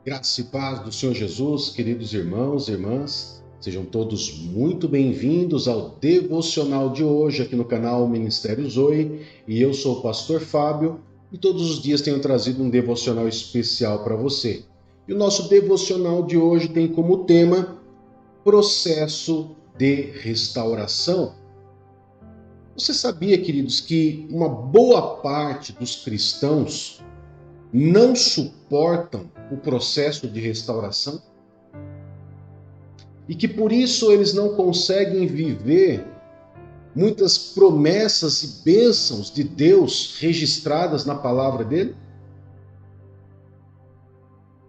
Graça e paz do Senhor Jesus, queridos irmãos e irmãs, sejam todos muito bem-vindos ao devocional de hoje aqui no canal Ministério Zoe, e eu sou o pastor Fábio e todos os dias tenho trazido um devocional especial para você. E o nosso devocional de hoje tem como tema processo de restauração. Você sabia, queridos, que uma boa parte dos cristãos não suportam o processo de restauração? E que por isso eles não conseguem viver muitas promessas e bênçãos de Deus registradas na palavra dele?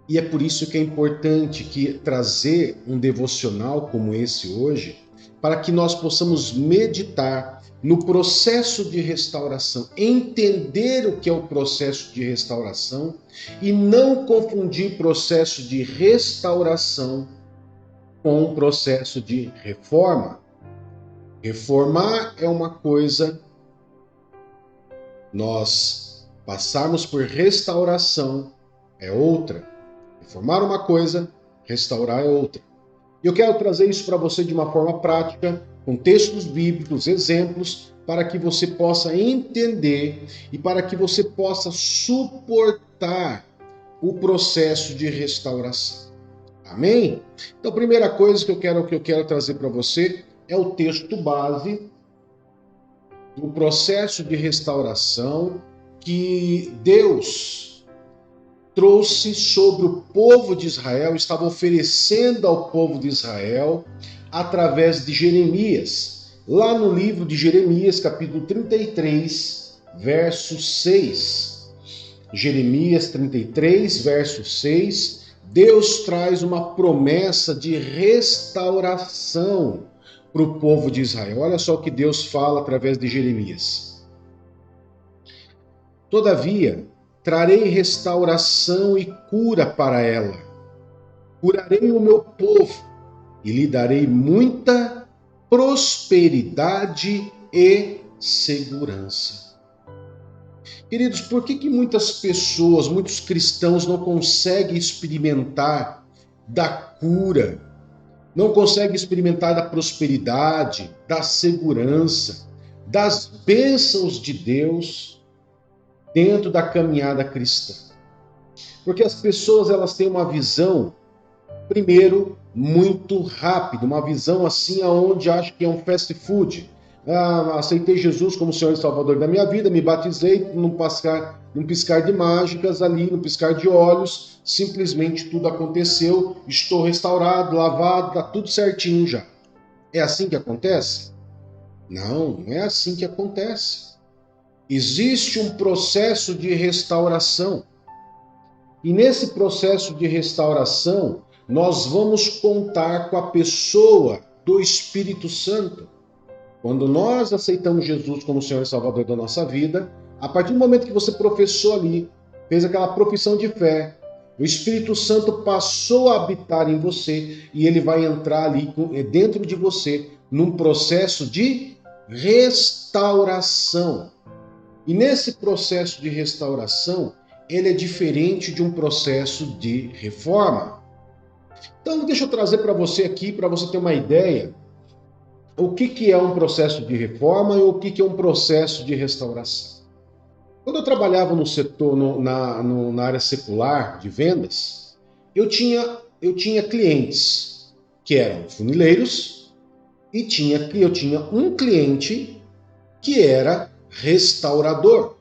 E é por isso que é importante trazer um devocional como esse hoje, para que nós possamos meditar no processo de restauração, entender o que é o processo de restauração e não confundir processo de restauração com o processo de reforma. Reformar é uma coisa, nós passarmos por restauração é outra. Reformar uma coisa, restaurar é outra. E eu quero trazer isso para você de uma forma prática, com textos bíblicos, exemplos, para que você possa entender e para que você possa suportar o processo de restauração. Amém? Então, a primeira coisa que eu quero trazer para você é o texto base do processo de restauração que Deus trouxe sobre o povo de Israel, estava oferecendo ao povo de Israel através de Jeremias. Lá no livro de Jeremias, capítulo 33, verso 6. Jeremias 33, verso 6, Deus traz uma promessa de restauração para o povo de Israel. Olha só o que Deus fala através de Jeremias. Todavia, trarei restauração e cura para ela. Curarei o meu povo e lhe darei muita prosperidade e segurança. Queridos, por que muitas pessoas, muitos cristãos não conseguem experimentar da cura, não conseguem experimentar da prosperidade, da segurança, das bênçãos de Deus dentro da caminhada cristã? Porque as pessoas elas têm uma visão, primeiro, muito rápida, uma visão assim aonde acho que é um fast food. Aceitei Jesus como Senhor e Salvador da minha vida, me batizei num piscar de mágicas ali, num piscar de olhos, simplesmente tudo aconteceu, estou restaurado, lavado, tá tudo certinho já. É assim que acontece? Não, não é assim que acontece. Existe um processo de restauração. E nesse processo de restauração, nós vamos contar com a pessoa do Espírito Santo. Quando nós aceitamos Jesus como Senhor e Salvador da nossa vida, a partir do momento que você professou ali, fez aquela profissão de fé, o Espírito Santo passou a habitar em você e ele vai entrar ali dentro de você num processo de restauração. E nesse processo de restauração, ele é diferente de um processo de reforma. Então, deixa eu trazer para você aqui, para você ter uma ideia, o que é um processo de reforma e o que é um processo de restauração. Quando eu trabalhava no setor, na área secular de vendas, eu tinha clientes que eram funileiros e eu tinha um cliente que era restaurador.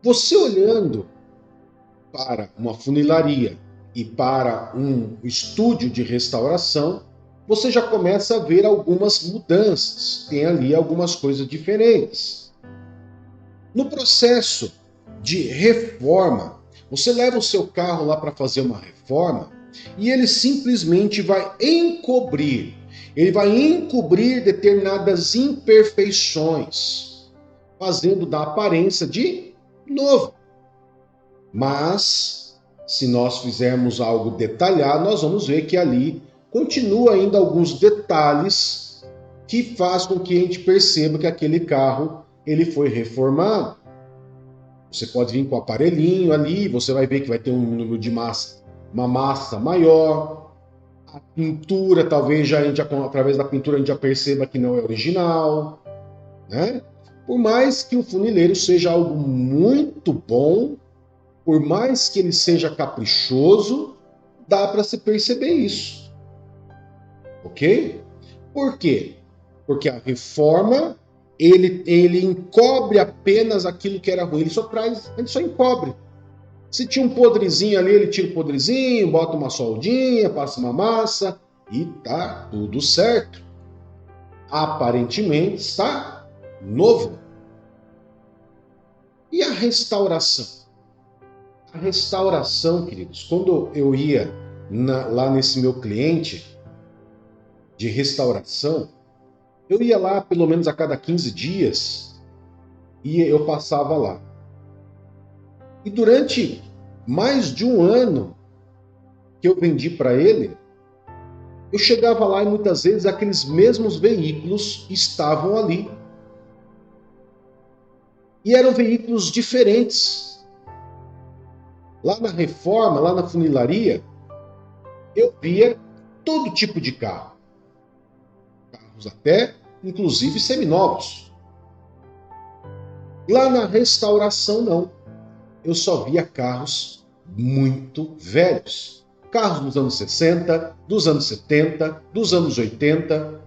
Você olhando para uma funilaria e para um estúdio de restauração, você já começa a ver algumas mudanças, tem ali algumas coisas diferentes. No processo de reforma, você leva o seu carro lá para fazer uma reforma e ele simplesmente vai encobrir determinadas imperfeições, fazendo da aparência de novo. Mas, se nós fizermos algo detalhado, nós vamos ver que ali continua ainda alguns detalhes que faz com que a gente perceba que aquele carro ele foi reformado. Você pode vir com o aparelhinho ali, você vai ver que vai ter um número de massa, uma massa maior. A pintura, talvez através da pintura a gente já perceba que não é original, né? Por mais que o funileiro seja algo muito bom, por mais que ele seja caprichoso, dá para se perceber isso, ok? Por quê? Porque a reforma, ele encobre apenas aquilo que era ruim, ele só encobre. Se tinha um podrezinho ali, ele tira o podrezinho, bota uma soldinha, passa uma massa e tá tudo certo. Aparentemente está novo. E a restauração? A restauração, queridos, quando eu ia lá nesse meu cliente de restauração, eu ia lá pelo menos a cada 15 dias e eu passava lá. E durante mais de um ano que eu vendi para ele, eu chegava lá e muitas vezes aqueles mesmos veículos estavam ali. E eram veículos diferentes. Lá na reforma, lá na funilaria, eu via todo tipo de carro. Carros até, inclusive, seminovos. Lá na restauração, não. Eu só via carros muito velhos. Carros dos anos 60, dos anos 70, dos anos 80.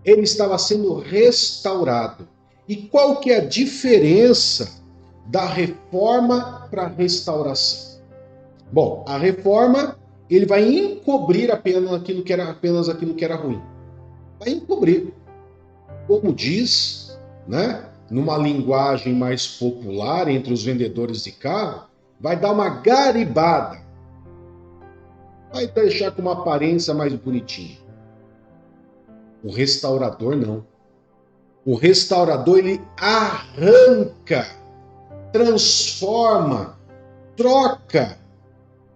Ele estava sendo restaurado. E qual que é a diferença da reforma para a restauração? Bom, a reforma, ele vai encobrir apenas aquilo que era ruim. Vai encobrir. Como diz, né, numa linguagem mais popular entre os vendedores de carro, vai dar uma garibada. Vai deixar com uma aparência mais bonitinha. O restaurador não. O restaurador, ele arranca, transforma, troca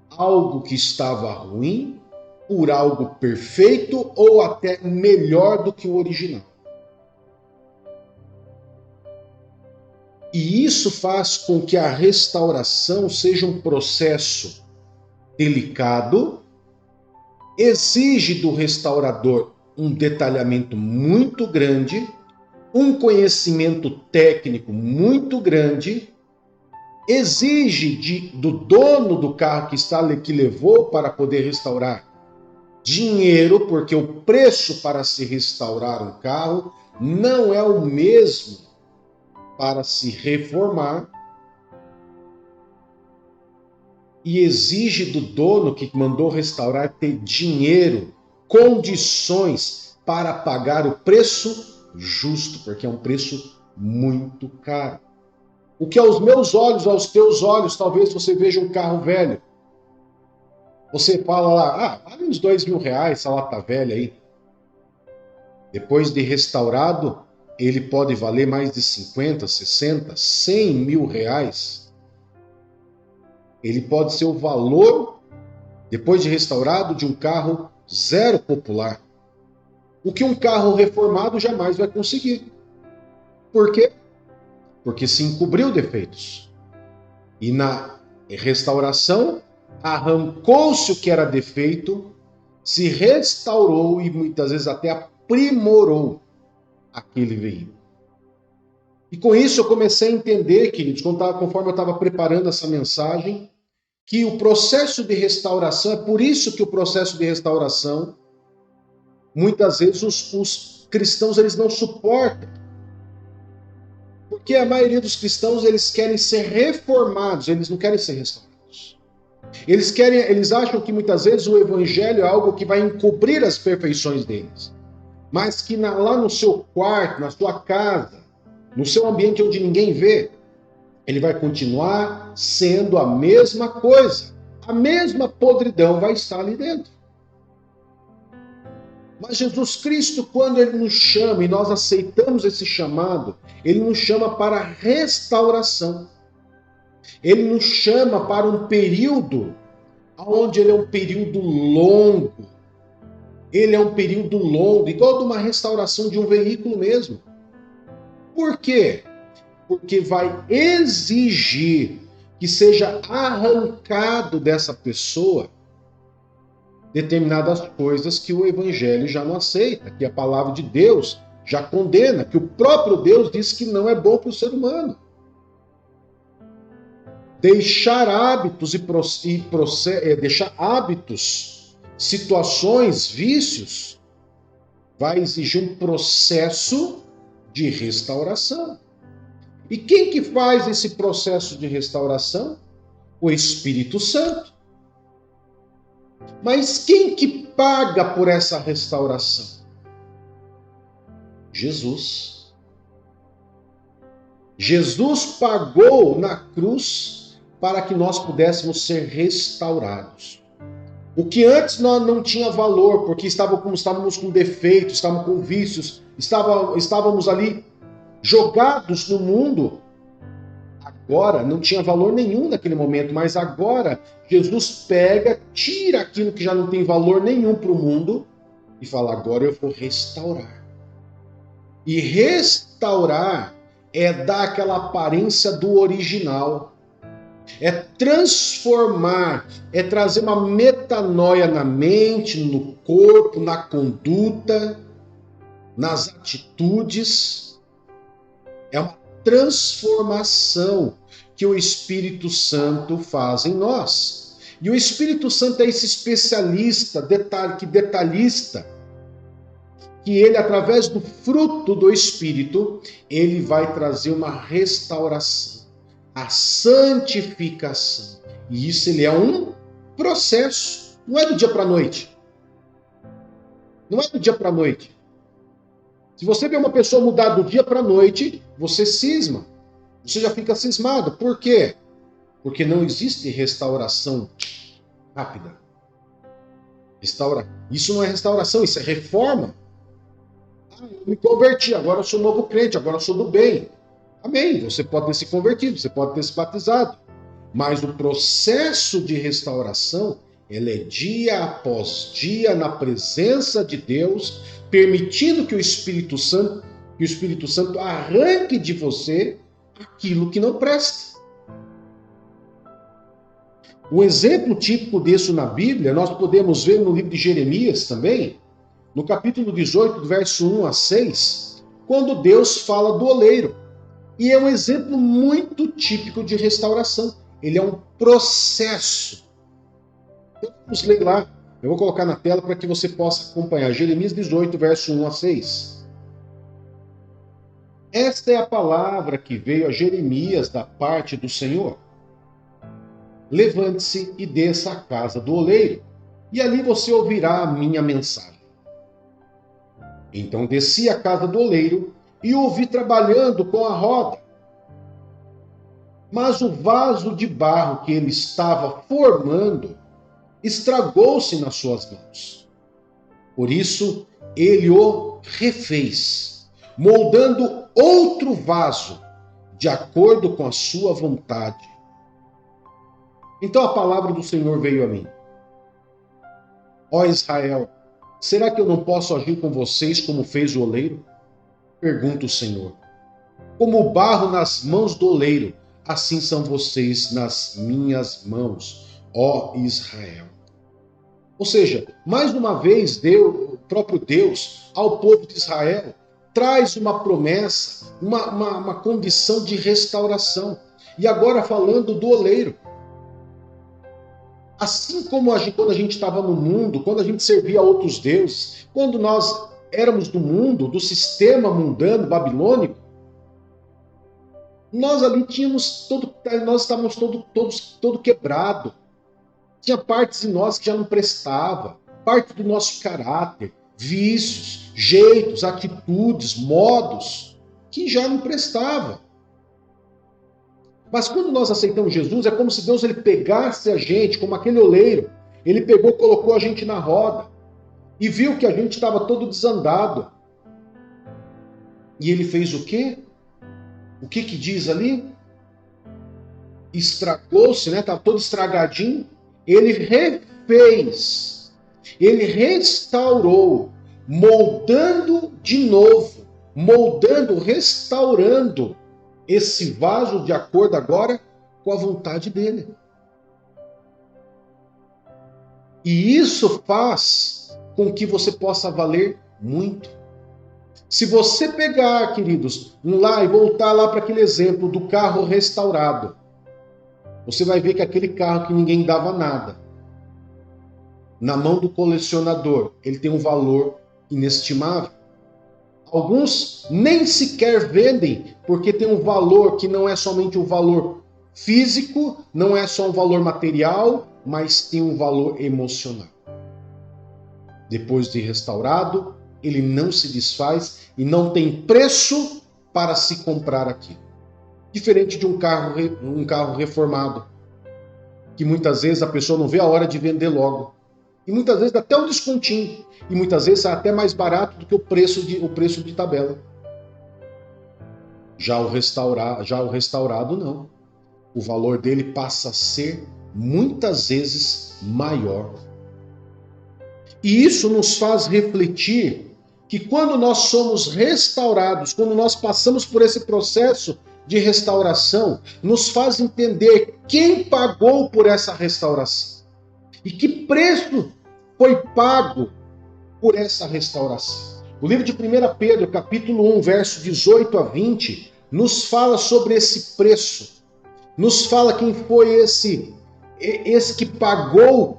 algo que estava ruim por algo perfeito ou até melhor do que o original. E isso faz com que a restauração seja um processo delicado, exige do restaurador um detalhamento muito grande, um conhecimento técnico muito grande, exige do dono do carro que levou para poder restaurar dinheiro, porque o preço para se restaurar um carro não é o mesmo para se reformar, e exige do dono que mandou restaurar ter dinheiro, condições para pagar o preço justo, porque é um preço muito caro. O que aos meus olhos, aos teus olhos, talvez você veja um carro velho. Você fala lá, vale uns R$2.000 essa lata velha aí. Depois de restaurado, ele pode valer mais de 50, 60, 100 mil reais. Ele pode ser o valor, depois de restaurado, de um carro zero popular. O que um carro reformado jamais vai conseguir. Por quê? Porque se encobriu defeitos. E na restauração, arrancou-se o que era defeito, se restaurou e muitas vezes até aprimorou aquele veículo. E com isso eu comecei a entender, queridos, conforme eu estava preparando essa mensagem, que o processo de restauração, é por isso que o processo de restauração, muitas vezes os cristãos eles não suportam. Porque a maioria dos cristãos eles querem ser reformados, eles não querem ser restaurados. Eles acham que muitas vezes o evangelho é algo que vai encobrir as perfeições deles. Mas que lá no seu quarto, na sua casa, no seu ambiente onde ninguém vê, ele vai continuar sendo a mesma coisa. A mesma podridão vai estar ali dentro. Mas Jesus Cristo, quando ele nos chama e nós aceitamos esse chamado, ele nos chama para a restauração. Ele nos chama para um período onde ele é um período longo. Ele é um período longo, igual de uma restauração de um veículo mesmo. Por quê? porque vai exigir que seja arrancado dessa pessoa determinadas coisas que o evangelho já não aceita, que a palavra de Deus já condena, que o próprio Deus diz que não é bom para o ser humano. Deixar hábitos deixar hábitos, situações, vícios, vai exigir um processo de restauração. E quem que faz esse processo de restauração? O Espírito Santo. Mas quem que paga por essa restauração? Jesus. Jesus pagou na cruz para que nós pudéssemos ser restaurados. O que antes nós não tinha valor, porque estávamos com defeitos, estávamos com vícios, estávamos ali jogados no mundo. Agora não tinha valor nenhum naquele momento, mas agora Jesus pega, tira aquilo que já não tem valor nenhum para o mundo e fala: agora eu vou restaurar. E restaurar é dar aquela aparência do original. É transformar, é trazer uma metanoia na mente, no corpo, na conduta, nas atitudes. É uma transformação que o Espírito Santo faz em nós. E o Espírito Santo é esse especialista, detalhista, que ele, através do fruto do Espírito, ele vai trazer uma restauração, a santificação. E isso ele é um processo, não é do dia para a noite. Não é do dia para a noite. Se você vê uma pessoa mudar do dia para a noite, você cisma. Você já fica cismado. Por quê? Porque não existe restauração rápida. Isso não é restauração, isso é reforma. Eu me converti, agora eu sou novo crente, agora eu sou do bem. Amém, você pode ter se convertido, você pode ter se batizado. Mas o processo de restauração, ele é dia após dia na presença de Deus, permitindo que o Espírito Santo arranque de você aquilo que não presta. Um exemplo típico disso na Bíblia, nós podemos ver no livro de Jeremias também, no capítulo 18, do verso 1 a 6, quando Deus fala do oleiro. E é um exemplo muito típico de restauração. Ele é um processo. Então, vamos ler lá. Eu vou colocar na tela para que você possa acompanhar. Jeremias 18, verso 1 a 6. Esta é a palavra que veio a Jeremias da parte do Senhor. Levante-se e desça à casa do oleiro, e ali você ouvirá a minha mensagem. Então desci à casa do oleiro e o ouvi trabalhando com a roda. Mas o vaso de barro que ele estava formando estragou-se nas suas mãos. Por isso, ele o refez, moldando outro vaso, de acordo com a sua vontade. Então a palavra do Senhor veio a mim. Ó Israel, será que eu não posso agir com vocês como fez o oleiro? Pergunta o Senhor. Como o barro nas mãos do oleiro, assim são vocês nas minhas mãos, ó Israel. Ou seja, mais uma vez, o próprio Deus, ao povo de Israel, traz uma promessa, uma condição de restauração. E agora falando do oleiro. Assim como quando a gente estava no mundo, quando a gente servia a outros deuses, quando nós éramos do mundo, do sistema mundano babilônico, nós ali nós estávamos todo quebrado. Tinha partes em nós que já não prestava, parte do nosso caráter, vícios, jeitos, atitudes, modos, que já não prestava. Mas quando nós aceitamos Jesus, é como se Deus ele pegasse a gente, como aquele oleiro, ele pegou, colocou a gente na roda e viu que a gente estava todo desandado. E ele fez o quê? O que diz ali? Estragou-se, né? Estava todo estragadinho. Ele refez, ele restaurou, moldando de novo, restaurando esse vaso de acordo agora com a vontade dele. E isso faz com que você possa valer muito. Se você pegar, queridos, lá e voltar lá para aquele exemplo do carro restaurado, você vai ver que aquele carro que ninguém dava nada, na mão do colecionador, ele tem um valor inestimável. Alguns nem sequer vendem, porque tem um valor que não é somente um valor físico, não é só um valor material, mas tem um valor emocional. Depois de restaurado, ele não se desfaz e não tem preço para se comprar aquilo. Diferente de um carro reformado, que muitas vezes a pessoa não vê a hora de vender logo. E muitas vezes dá até um descontinho. E muitas vezes é até mais barato do que o preço de tabela. Já o restaurado não. O valor dele passa a ser muitas vezes maior. E isso nos faz refletir que quando nós somos restaurados, quando nós passamos por esse processo de restauração, nos faz entender quem pagou por essa restauração. E que preço foi pago por essa restauração. O livro de 1 Pedro, capítulo 1, verso 18 a 20, nos fala sobre esse preço. Nos fala quem foi esse que pagou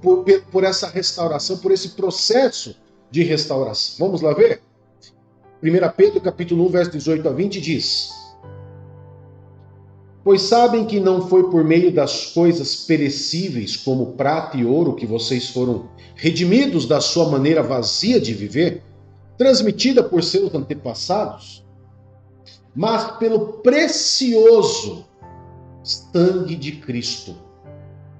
por essa restauração, por esse processo de restauração. Vamos lá ver? 1 Pedro, capítulo 1, verso 18 a 20 diz: Pois sabem que não foi por meio das coisas perecíveis, como prata e ouro, que vocês foram redimidos da sua maneira vazia de viver, transmitida por seus antepassados, mas pelo precioso sangue de Cristo,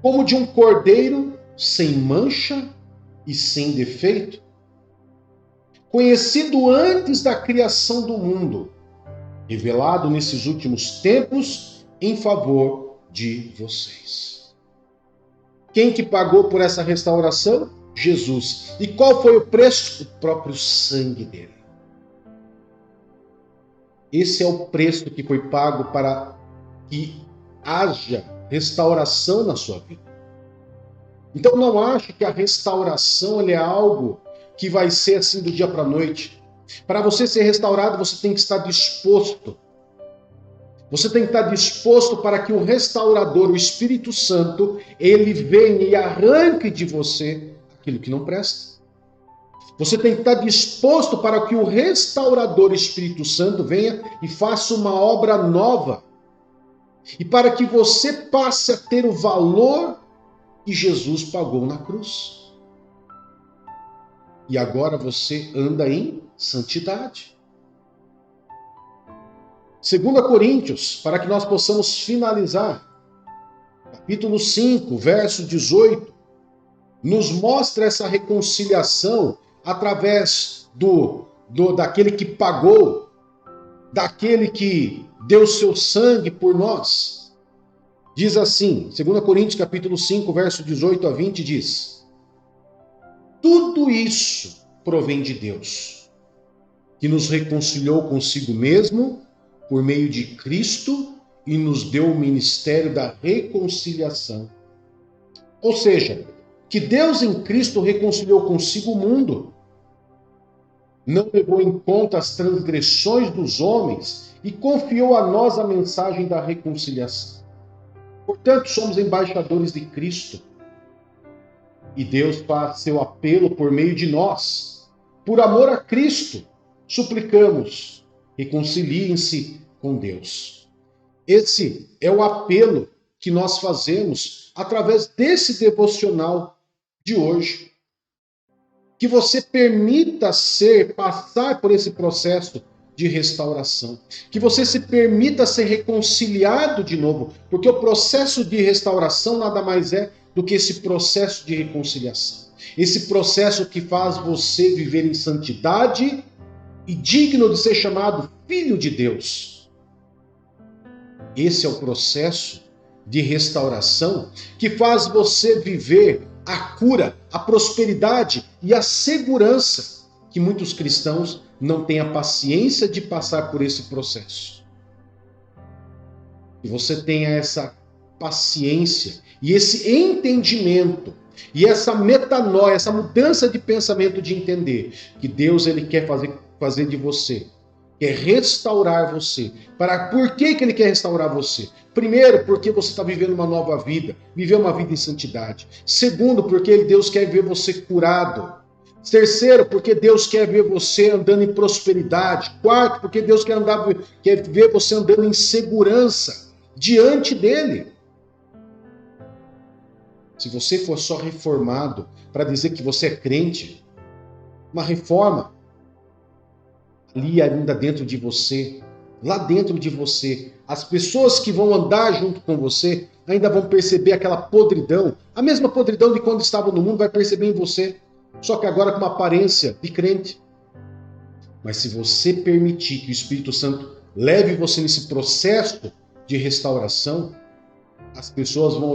como de um cordeiro sem mancha e sem defeito, conhecido antes da criação do mundo, revelado nesses últimos tempos em favor de vocês. Quem que pagou por essa restauração? Jesus. E qual foi o preço? O próprio sangue dele. Esse é o preço que foi pago para que haja restauração na sua vida. Então não ache que a restauração é algo que vai ser assim do dia para a noite. Para você ser restaurado, você tem que estar disposto. Você tem que estar disposto para que o restaurador, o Espírito Santo, ele venha e arranque de você aquilo que não presta. Você tem que estar disposto para que o restaurador, o Espírito Santo, venha e faça uma obra nova. E para que você passe a ter o valor que Jesus pagou na cruz. E agora você anda em santidade. 2 Coríntios, para que nós possamos finalizar, capítulo 5, verso 18, nos mostra essa reconciliação através daquele que pagou, daquele que deu seu sangue por nós. Diz assim, 2 Coríntios capítulo 5, verso 18 a 20, diz: Tudo isso provém de Deus, que nos reconciliou consigo mesmo por meio de Cristo e nos deu o ministério da reconciliação. Ou seja, que Deus em Cristo reconciliou consigo o mundo, não levou em conta as transgressões dos homens e confiou a nós a mensagem da reconciliação. Portanto, somos embaixadores de Cristo. E Deus faz seu apelo por meio de nós. Por amor a Cristo, suplicamos, reconciliem-se com Deus. Esse é o apelo que nós fazemos através desse devocional de hoje. Que você permita passar por esse processo de restauração. Que você se permita ser reconciliado de novo, porque o processo de restauração nada mais é do que esse processo de reconciliação. Esse processo que faz você viver em santidade e digno de ser chamado filho de Deus. Esse é o processo de restauração que faz você viver a cura, a prosperidade e a segurança que muitos cristãos não têm a paciência de passar por esse processo. que você tenha essa paciência e esse entendimento e essa metanoia, essa mudança de pensamento de entender que Deus ele quer fazer de você, quer restaurar você. Por que ele quer restaurar você? Primeiro, porque você está vivendo uma nova vida, viver uma vida em santidade. Segundo, porque Deus quer ver você curado. Terceiro, porque Deus quer ver você andando em prosperidade. Quarto, porque Deus quer ver você andando em segurança diante dele. Se você for só reformado para dizer que você é crente, uma reforma ali ainda dentro de você, lá dentro de você, as pessoas que vão andar junto com você ainda vão perceber aquela podridão, a mesma podridão de quando estavam no mundo vai perceber em você, só que agora com uma aparência de crente. Mas se você permitir que o Espírito Santo leve você nesse processo de restauração, as pessoas vão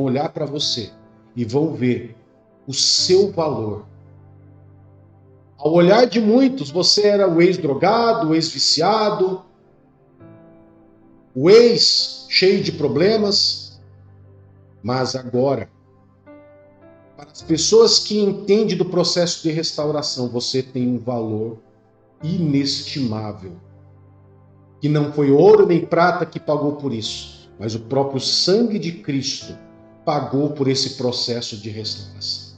olhar para você e vão ver o seu valor. Ao olhar de muitos, você era o ex-drogado, o ex-viciado, o ex cheio de problemas. Mas agora, para as pessoas que entendem do processo de restauração, você tem um valor inestimável. Que não foi ouro nem prata que pagou por isso, mas o próprio sangue de Cristo pagou por esse processo de restauração.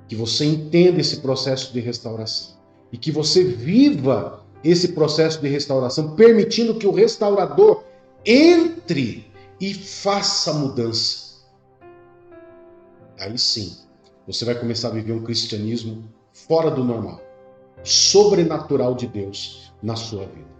Que você entenda esse processo de restauração e que você viva esse processo de restauração, permitindo que o restaurador entre e faça a mudança. Aí sim, você vai começar a viver um cristianismo fora do normal, sobrenatural de Deus na sua vida.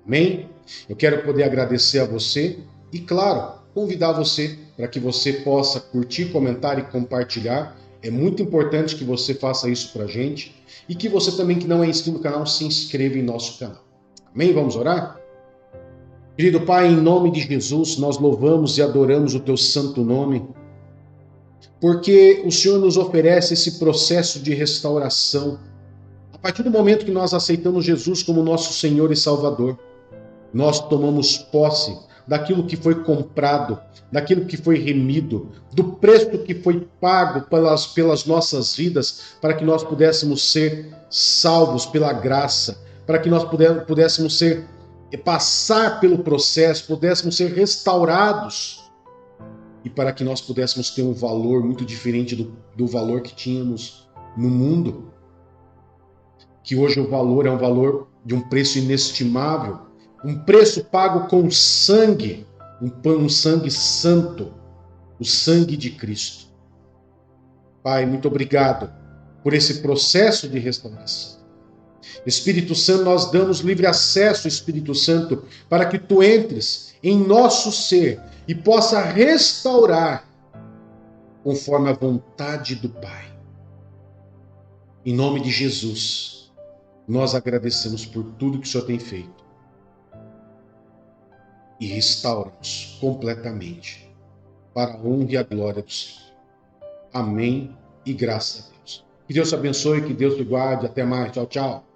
Amém? Eu quero poder agradecer a você e, claro, convidar você para que você possa curtir, comentar e compartilhar. É muito importante que você faça isso para a gente e que você também, que não é inscrito no canal, se inscreva em nosso canal. Amém? Vamos orar? Querido Pai, em nome de Jesus, nós louvamos e adoramos o Teu santo nome, porque o Senhor nos oferece esse processo de restauração. A partir do momento que nós aceitamos Jesus como nosso Senhor e Salvador, nós tomamos posse daquilo que foi comprado, daquilo que foi remido, do preço que foi pago pelas nossas vidas, para que nós pudéssemos ser salvos pela graça, para que nós pudéssemos passar pelo processo, pudéssemos ser restaurados, e para que nós pudéssemos ter um valor muito diferente do valor que tínhamos no mundo, que hoje o valor é um valor de um preço inestimável, um preço pago com sangue, um sangue santo, o sangue de Cristo. Pai, muito obrigado por esse processo de restauração. Espírito Santo, nós damos livre acesso, Espírito Santo, para que Tu entres em nosso ser e possa restaurar conforme a vontade do Pai. Em nome de Jesus, nós agradecemos por tudo que o Senhor tem feito. E restaura-nos completamente, para a honra e a glória do Senhor. Amém e graças a Deus. Que Deus te abençoe, que Deus te guarde. Até mais. Tchau, tchau.